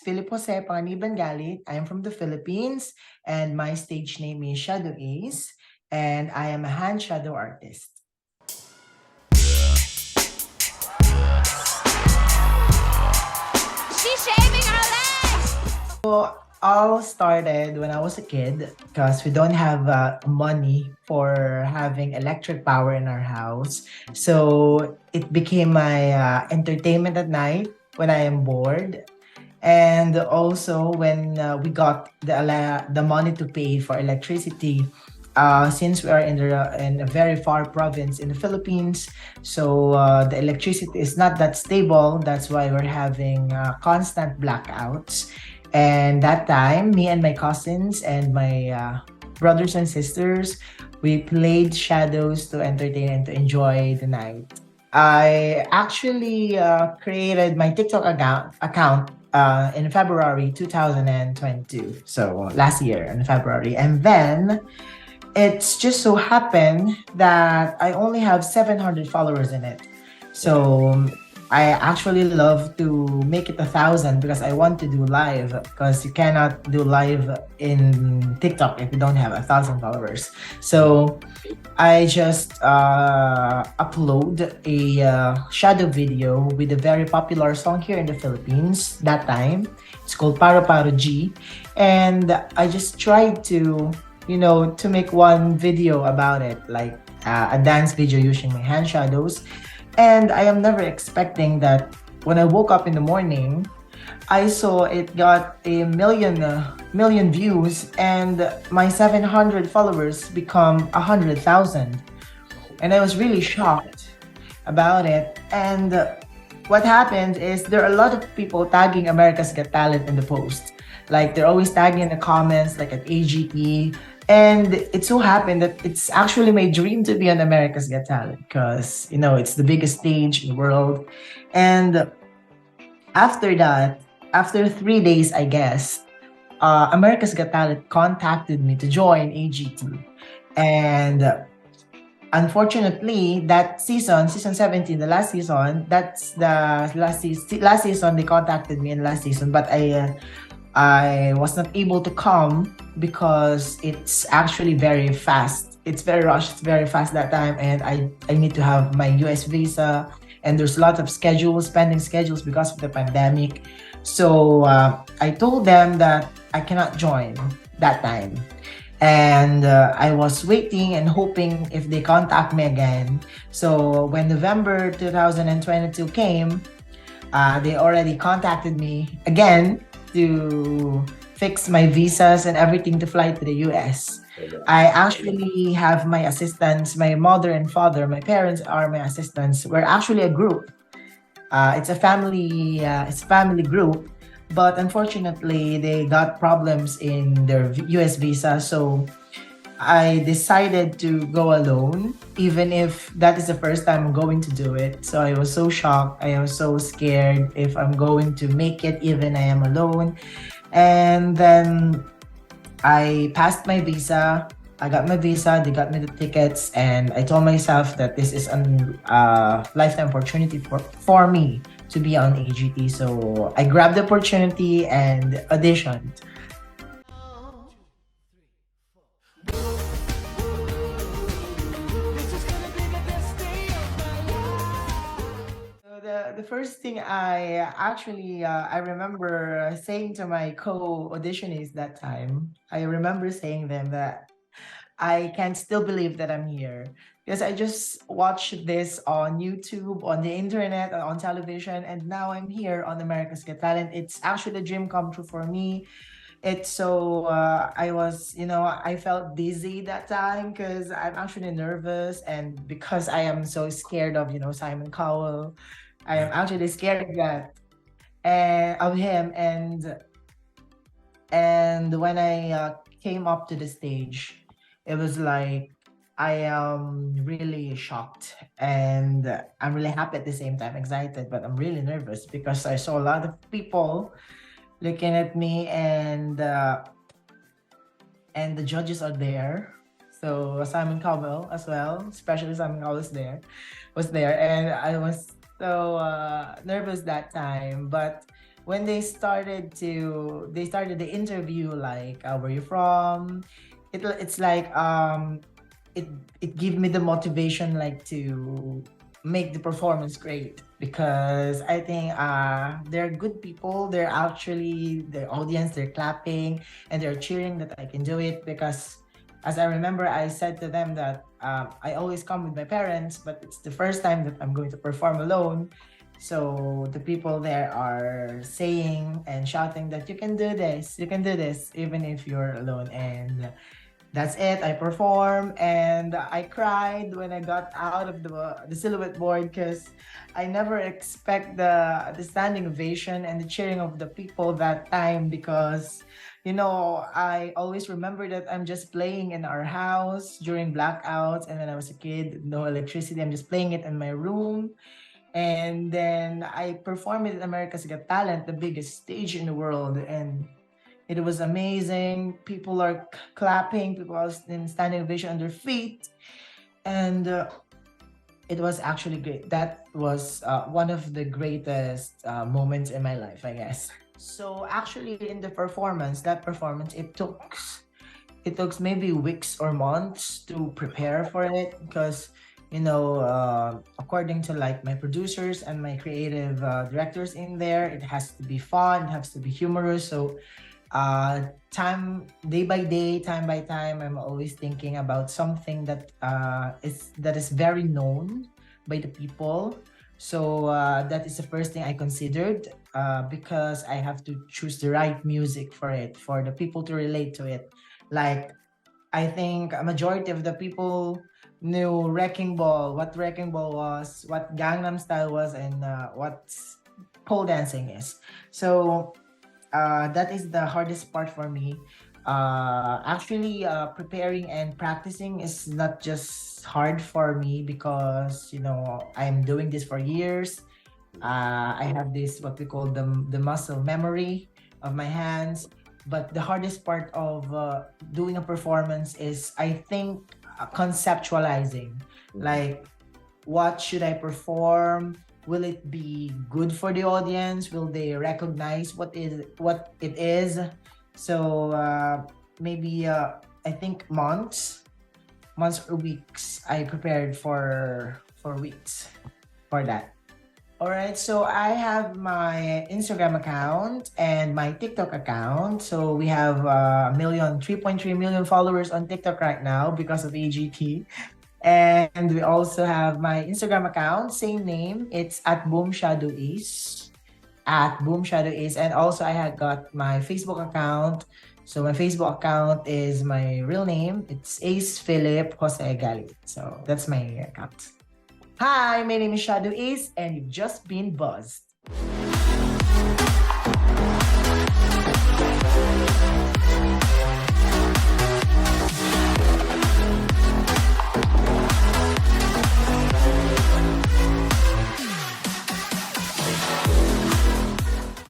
Philip Jose Panganiban Galit. I am from the Philippines, and my stage name is Shadow Ace, and I am a hand shadow artist. She's shaving her legs! All started when I was a kid because we don't have money for having electric power in our house. So it became my entertainment at night when I am bored. And also when we got the money to pay for electricity, since we are in a very far province in the Philippines, so the electricity is not that stable. That's why we're having constant blackouts. And that time, me and my cousins and my brothers and sisters, we played Shadows to entertain and to enjoy the night. I actually created my TikTok account in February 2022. So last year in February. And then it's just so happened that I only have 700 followers in it. So I actually love to make it 1,000 because I want to do live because you cannot do live in TikTok if you don't have 1,000 followers. So I just upload a shadow video with a very popular song here in the Philippines that time. It's called Paro Paro G. And I just tried to, to make one video about it, like a dance video using my hand shadows. And I am never expecting that when I woke up in the morning, I saw it got a million views and my 700 followers become 100,000. And I was really shocked about it. And what happened is there are a lot of people tagging America's Got Talent in the post. Like they're always tagging in the comments, like at AGT. And it so happened that it's actually my dream to be on America's Got Talent because, it's the biggest stage in the world. And after that, after 3 days, I guess, America's Got Talent contacted me to join AGT. And unfortunately, that season 17, the last season, that's the last season they contacted me in last season, but I was not able to come because it's actually very fast. It's very rushed. It's very fast that time, and I need to have my US visa, and there's a lot of pending schedules because of the pandemic. So I told them that I cannot join that time. And I was waiting and hoping if they contact me again. So when November 2022 came, they already contacted me again to fix my visas and everything to fly to the US. I actually have my assistants, my mother and father, my parents are my assistants. We're actually a group. It's a family group, but unfortunately they got problems in their US visa. So I decided to go alone, even if that is the first time I'm going to do it. So I was so shocked. I was so scared if I'm going to make it, even I am alone. And then I passed my visa. I got my visa. They got me the tickets, and I told myself that this is a lifetime opportunity for me to be on AGT. So I grabbed the opportunity and auditioned. So the first thing I remember saying to my co-auditionees that time, I remember saying them that I can still believe that I'm here because I just watched this on YouTube, on the internet, on television, and now I'm here on America's Got Talent. It's actually a dream come true for me. It's so I felt dizzy that time because I'm actually nervous, and because I am so scared of Simon Cowell. I am actually scared of that and of him. And when I came up to the stage, it was like I am really shocked, and I'm really happy at the same time, excited, but I'm really nervous because I saw a lot of people looking at me, and the judges are there. So Simon Cowell as well, especially Simon Cowell was there, and I was so nervous that time. But when they started the interview, like, where you from? It's like, it it gave me the motivation, like, to make the performance great, because I think they're good people. They're actually the audience. They're clapping and they're cheering that I can do it, because as I remember, I said to them that I always come with my parents, but it's the first time that I'm going to perform alone. So the people there are saying and shouting that you can do this, even if you're alone. And that's it. I performed and I cried when I got out of the silhouette board, because I never expect the standing ovation and the cheering of the people that time, because I always remember that I'm just playing in our house during blackouts, and when I was a kid, no electricity, I'm just playing it in my room. And then I performed it at America's Got Talent, the biggest stage in the world, and it was amazing. People are clapping, people are in standing ovation on their feet, and it was actually great. That was one of the greatest moments in my life, I guess. So actually, in the performance, that performance, it took maybe weeks or months to prepare for it, because according to, like, my producers and my creative directors in there, it has to be fun, it has to be humorous. So time day by day, time by time, I'm always thinking about something that is very known by the people. So that is the first thing I considered, because I have to choose the right music for it, for the people to relate to it. Like, I think a majority of the people knew Wrecking Ball, what Wrecking Ball was, what Gangnam Style was, and what pole dancing is. So that is the hardest part for me. Actually, preparing and practicing is not just hard for me, because I'm doing this for years. I have this, what we call the muscle memory of my hands. But the hardest part of doing a performance is, I think, conceptualizing. Like, what should I perform? Will it be good for the audience? Will they recognize what it is? So maybe I think months or weeks. I prepared for weeks for that. All right, so I have my Instagram account and my TikTok account. So we have 3.3 million followers on TikTok right now because of AGT. And we also have my Instagram account, same name. It's at Boom Shadow Ace. At Boom Shadow Ace. And also I had got my Facebook account. So my Facebook account is my real name. It's Ace Philip Jose Galit. So that's my account. Hi, my name is Shadow Ace, and you've just been buzzed.